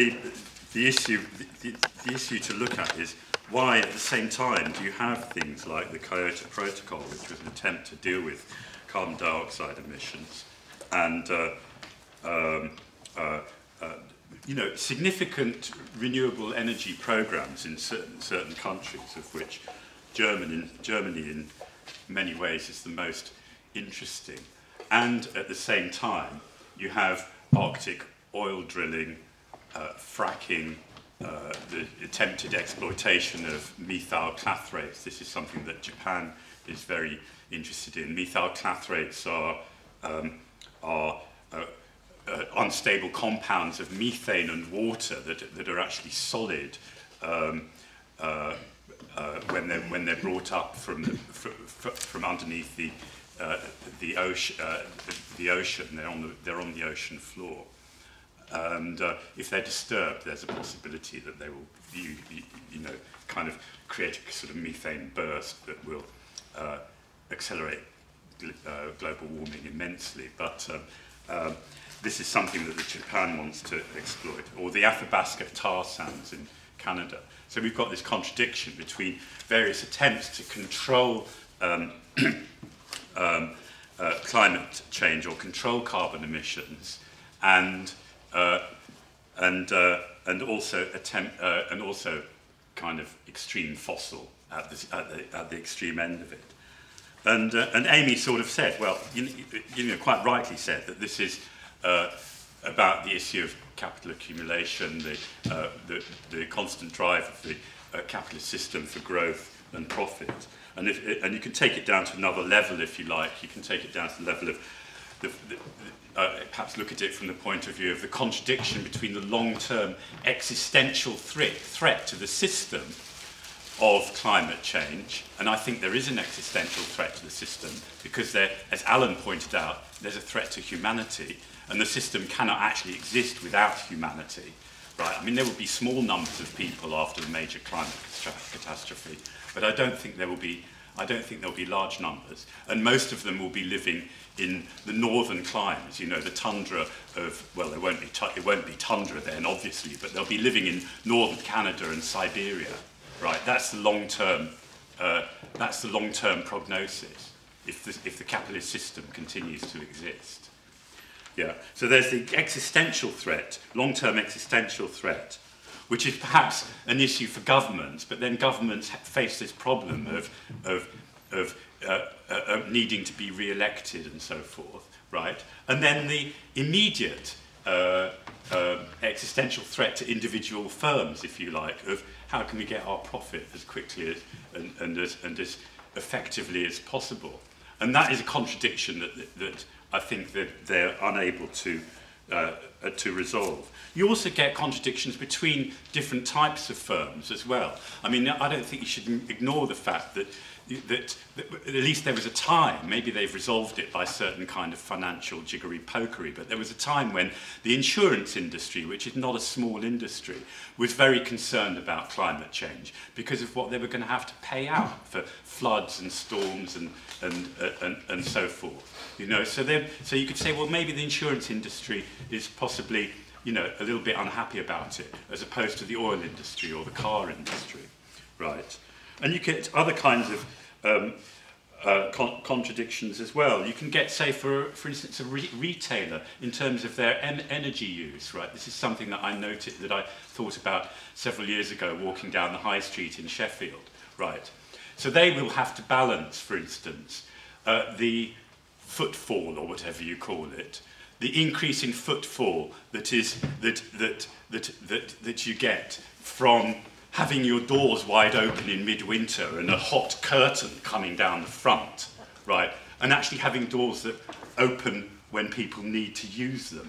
the, the issue to look at is why, at the same time, do you have things like the Kyoto Protocol, which was an attempt to deal with carbon dioxide emissions, and you know, significant renewable energy programs in certain countries, of which Germany in many ways is the most interesting. And at the same time, you have Arctic oil drilling, fracking, the attempted exploitation of methyl clathrates. This is something that Japan is very interested in. Methyl clathrates are unstable compounds of methane and water that are actually solid when they're brought up from underneath the ocean. They're on the ocean floor. And if they're disturbed, there's a possibility that they will, you know, kind of create a sort of methane burst that will accelerate global warming immensely. But this is something that Japan wants to exploit, or the Athabasca tar sands in Canada. So we've got this contradiction between various attempts to control climate change or control carbon emissions, and also kind of extreme fossil at the extreme end of it. And Amy sort of said, well, you know, quite rightly said that this is about the issue of capital accumulation, the constant drive of the capitalist system for growth and profit. And you can take it down to another level if you like. You can take it down to the level of perhaps look at it from the point of view of the contradiction between the long-term existential threat to the system of climate change, and I think there is an existential threat to the system because there, as Alan pointed out, there's a threat to humanity, and the system cannot actually exist without humanity, right? I mean, there will be small numbers of people after the major climate catastrophe, but I don't think there'll be large numbers, and most of them will be living in the northern climes, you know, the tundra of, well, it won't be tundra then, obviously, but they'll be living in northern Canada and Siberia, right? That's the long-term prognosis if the capitalist system continues to exist. Yeah. So there's the existential threat, long-term existential threat, which is perhaps an issue for governments, but then governments face this problem of needing to be re-elected and so forth, right? And then the immediate existential threat to individual firms, if you like, of how can we get our profit as quickly and as effectively as possible. And that is a contradiction that I think that they're unable to resolve. You also get contradictions between different types of firms as well. I mean, I don't think you should ignore the fact that at least there was a time, maybe they've resolved it by certain kind of financial jiggery-pokery, but there was a time when the insurance industry, which is not a small industry, was very concerned about climate change because of what they were going to have to pay out for floods and storms and so forth. You know, so you could say, well, maybe the insurance industry is possibly, you know, a little bit unhappy about it, as opposed to the oil industry or the car industry, right? And you get other kinds of contradictions as well. You can get, say, for instance, a retailer in terms of their energy use, right? This is something that I noted, that I thought about several years ago walking down the high street in Sheffield, right? So they will have to balance, for instance, the footfall, or whatever you call it, the increase in footfall that you get from having your doors wide open in midwinter and a hot curtain coming down the front, right? And actually having doors that open when people need to use them,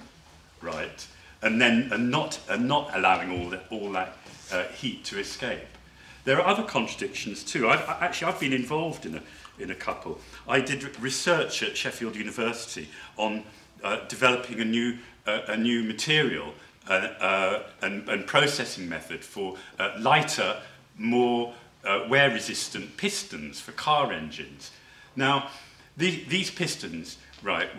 right? And not allowing all that heat to escape. There are other contradictions too. I've been involved in a couple. I did research at Sheffield University on developing a new material and processing method for lighter, more wear-resistant pistons for car engines. Now, these pistons, right,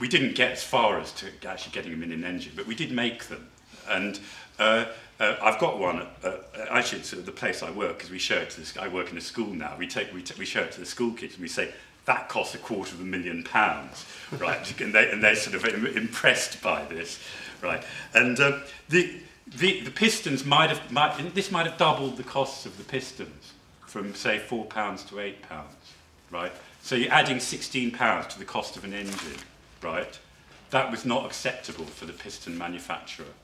we didn't get as far as to actually getting them in an engine, but we did make them. And I've got one. Actually, it's the place I work, because we show it to the. I work in a school now. We show it to the school kids, and we say that costs £250,000, right? and they're sort of impressed by this, right? And the pistons might have doubled the costs of the pistons from say £4 to £8, right? So you're adding £16 to the cost of an engine, right? That was not acceptable for the piston manufacturer.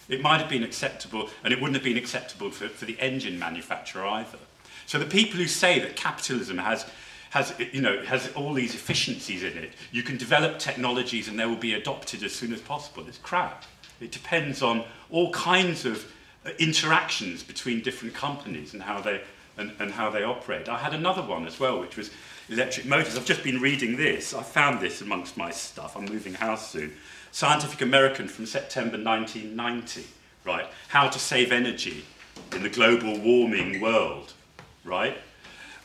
It might have been acceptable, and it wouldn't have been acceptable for the engine manufacturer either. So the people who say that capitalism has all these efficiencies in it, you can develop technologies and they will be adopted as soon as possible, it's crap. It depends on all kinds of interactions between different companies and how they operate. I had another one as well, which was electric motors. I've just been reading this. I found this amongst my stuff. I'm moving house soon. Scientific American from September 1990, right? How to save energy in the global warming world, right?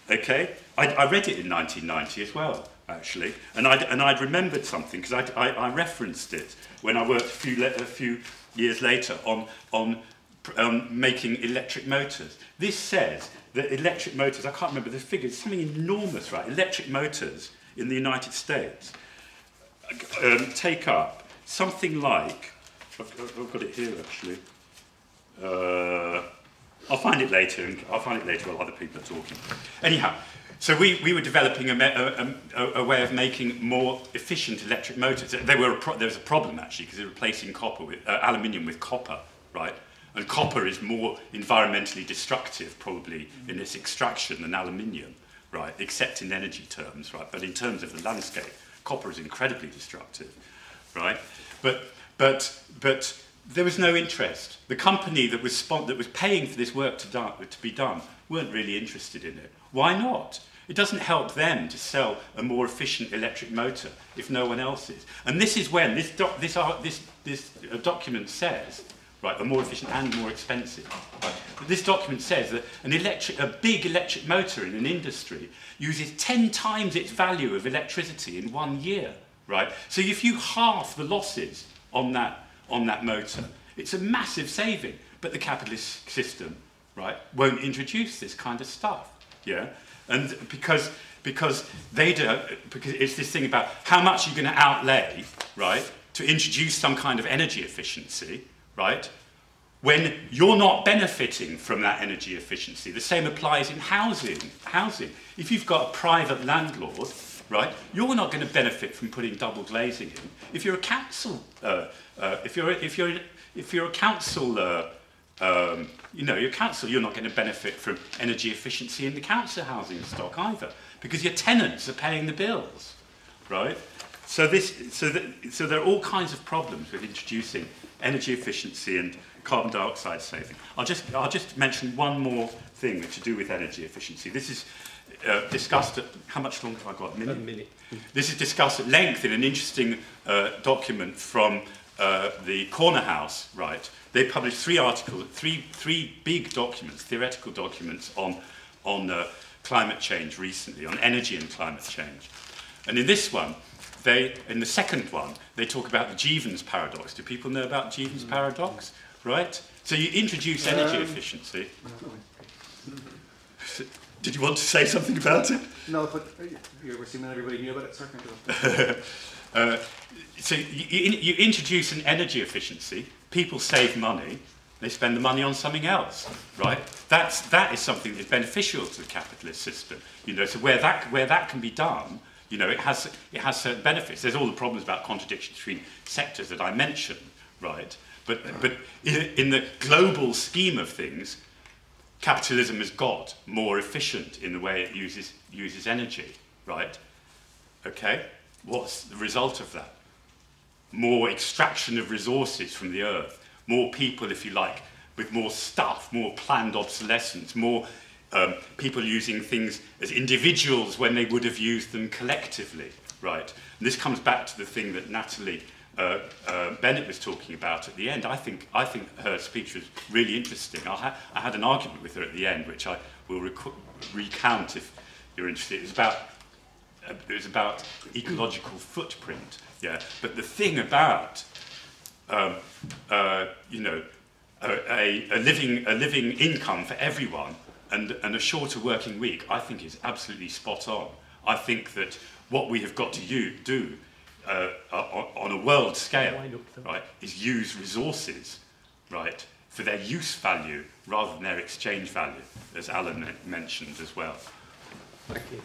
Okay, I read it in 1990 as well, actually, and I'd remembered something because I referenced it when I worked a few years later on making electric motors. This says that electric motors, I can't remember the figure, it's something enormous, right? Electric motors in the United States take up something like, I've got it here actually, I'll find it later while other people are talking. Anyhow, so we were developing a way of making more efficient electric motors. There was a problem actually, because they're replacing aluminium with copper, right? And copper is more environmentally destructive probably in its extraction than aluminium, right? Except in energy terms, right? But in terms of the landscape, copper is incredibly destructive, right? But there was no interest. The company that was paying for this work to be done weren't really interested in it. Why not? It doesn't help them to sell a more efficient electric motor if no one else is. And this is when this document says, right, a more efficient and more expensive. Right? But this document says that a big electric motor in an industry uses 10 times its value of electricity in 1 year. Right? So if you halve the losses on that motor, it's a massive saving. But the capitalist system, right, won't introduce this kind of stuff. Yeah, and because it's this thing about how much you're going to outlay, right, to introduce some kind of energy efficiency, right, when you're not benefiting from that energy efficiency. The same applies in housing. If you've got a private landlord, right, you're not going to benefit from putting double glazing in. If you're a council, if you're a council, your council, you're not going to benefit from energy efficiency in the council housing stock either, because your tenants are paying the bills, right? So there are all kinds of problems with introducing energy efficiency and carbon dioxide saving. I'll just mention one more thing to do with energy efficiency. This is discussed at, how much longer have I got? A minute? A minute. This is discussed at length in an interesting document from the Corner House, right? They published 3 articles, three big documents, theoretical documents on climate change recently, on energy and climate change. And in this one, in the second one, they talk about the Jevons paradox. Do people know about Jevons paradox? Right? So you introduce energy efficiency. Did you want to say something about it? No, but you were assuming everybody knew about it, certainly. So you introduce an energy efficiency, people save money, they spend the money on something else, right? That is something that's beneficial to the capitalist system. So where that can be done, it has certain benefits. There's all the problems about contradictions between sectors that I mentioned, right? But in the global scheme of things, capitalism has got more efficient in the way it uses energy, right? Okay? What's the result of that? More extraction of resources from the earth, more people, if you like, with more stuff, more planned obsolescence, more people using things as individuals when they would have used them collectively, right? And this comes back to the thing that Natalie Bennett was talking about at the end. I think her speech was really interesting. I had an argument with her at the end, which I will recount if you're interested. It was about ecological footprint. Yeah, but the thing about you know, a living income for everyone and a shorter working week, I think is absolutely spot on. I think that what we have got to do on a world scale, right, is use resources, right, for their use value rather than their exchange value, as Alan mentioned as well. Thank you.